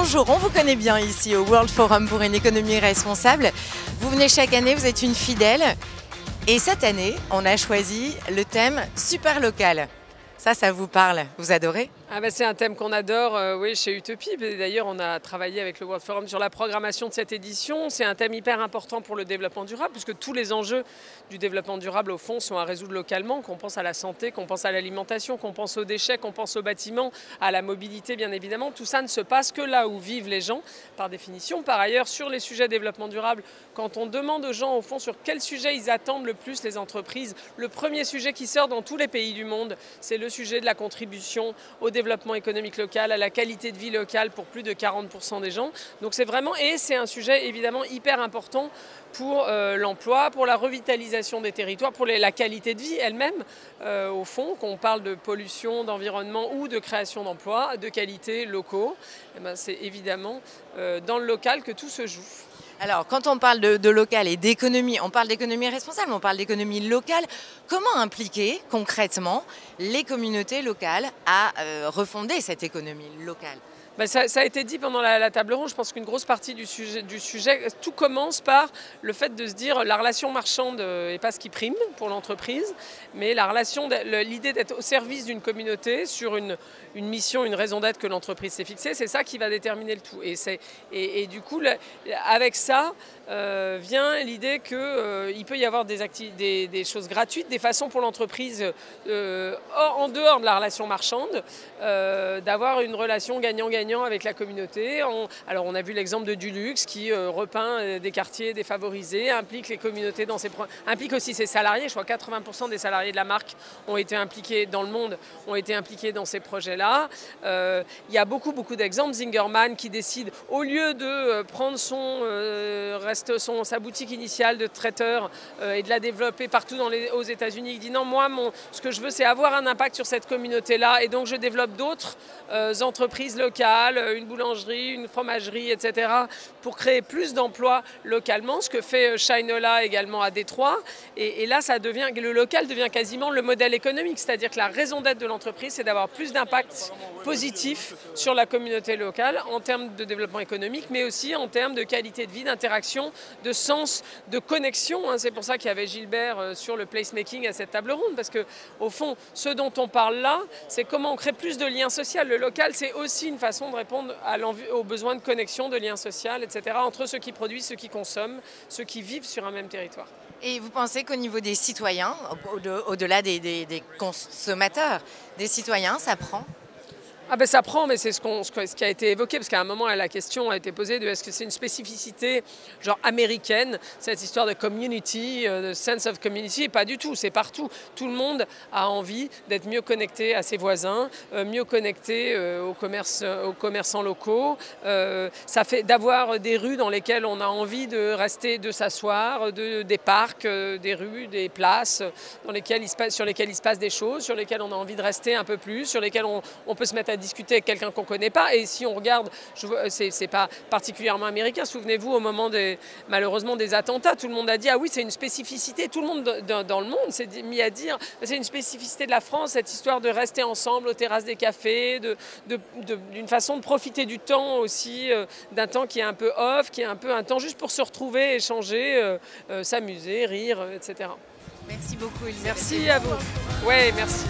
Bonjour, on vous connaît bien ici au World Forum pour une économie responsable. Vous venez chaque année, vous êtes une fidèle. Et cette année, on a choisi le thème super local. Ça vous parle? Vous adorez? C'est un thème qu'on adore, oui, chez Utopie. D'ailleurs, on a travaillé avec le World Forum sur la programmation de cette édition. C'est un thème hyper important pour le développement durable, puisque tous les enjeux du développement durable, au fond, sont à résoudre localement. Qu'on pense à la santé, qu'on pense à l'alimentation, qu'on pense aux déchets, qu'on pense aux bâtiments, à la mobilité, bien évidemment. Tout ça ne se passe que là où vivent les gens, par définition. Par ailleurs, sur les sujets de développement durable, quand on demande aux gens, au fond, sur quel sujet ils attendent le plus les entreprises, le premier sujet qui sort dans tous les pays du monde, c'est le sujet de la contribution au développement économique local, à la qualité de vie locale pour plus de 40% des gens. Donc c'est vraiment, et c'est un sujet évidemment hyper important pour l'emploi, pour la revitalisation des territoires, pour la qualité de vie elle-même, au fond, qu'on parle de pollution, d'environnement ou de création d'emplois, de qualité locaux. C'est évidemment dans le local que tout se joue. Alors, quand on parle de local et d'économie, on parle d'économie responsable, on parle d'économie locale. Comment impliquer concrètement les communautés locales à refonder cette économie locale ? Ça a été dit pendant la table ronde. Je pense qu'une grosse partie du sujet, tout commence par le fait de se dire la relation marchande n'est pas ce qui prime pour l'entreprise, mais l'idée d'être au service d'une communauté sur une mission, une raison d'être que l'entreprise s'est fixée, c'est ça qui va déterminer le tout. Et du coup, avec ça, vient l'idée qu'il peut y avoir des choses gratuites, des façons pour l'entreprise, en dehors de la relation marchande, d'avoir une relation gagnant-gagnant avec la communauté. Alors on a vu l'exemple de Dulux qui repeint des quartiers défavorisés, implique les communautés implique aussi ses salariés. Je crois que 80% des salariés de la marque ont été impliqués dans le monde, ont été impliqués dans ces projets-là. Il y a beaucoup d'exemples. Zingerman qui décide, au lieu de prendre sa boutique initiale de traiteur et de la développer partout aux États-Unis, il dit non, moi ce que je veux c'est avoir un impact sur cette communauté-là et donc je développe d'autres entreprises locales, une boulangerie, une fromagerie, etc. pour créer plus d'emplois localement, ce que fait Shinola également à Détroit. Et là, le local devient quasiment le modèle économique, c'est-à-dire que la raison d'être de l'entreprise, c'est d'avoir plus d'impact positif sur la communauté locale en termes de développement économique, mais aussi en termes de qualité de vie, d'interaction, de sens, de connexion. C'est pour ça qu'il y avait Gilbert sur le placemaking à cette table ronde, parce qu'au fond, ce dont on parle là, c'est comment on crée plus de liens sociaux. Le local, c'est aussi une façon de répondre aux besoins de connexion, de liens sociaux, etc., entre ceux qui produisent, ceux qui consomment, ceux qui vivent sur un même territoire. Et vous pensez qu'au niveau des citoyens, au-delà des consommateurs, des citoyens, ça prend ? Ça prend, mais c'est ce qui a été évoqué, parce qu'à un moment, la question a été posée de est-ce que c'est une spécificité genre américaine, cette histoire de community, de sense of community, pas du tout, c'est partout. Tout le monde a envie d'être mieux connecté à ses voisins, mieux connecté aux commerçants locaux. Ça fait d'avoir des rues dans lesquelles on a envie de rester, de s'asseoir, des parcs, des rues, des places sur lesquelles il se passe des choses, sur lesquelles on a envie de rester un peu plus, sur lesquelles on peut se mettre à discuter avec quelqu'un qu'on ne connaît pas. Et si on regarde, c'est pas particulièrement américain, souvenez-vous au moment malheureusement des attentats, tout le monde a dit ah oui c'est une spécificité, tout le monde dans le monde s'est mis à dire c'est une spécificité de la France, cette histoire de rester ensemble aux terrasses des cafés, d'une façon de profiter du temps aussi, d'un temps qui est un peu off, qui est un peu un temps juste pour se retrouver, échanger, s'amuser, rire, etc. Merci beaucoup Elisabeth. Merci à vous. Ouais, merci.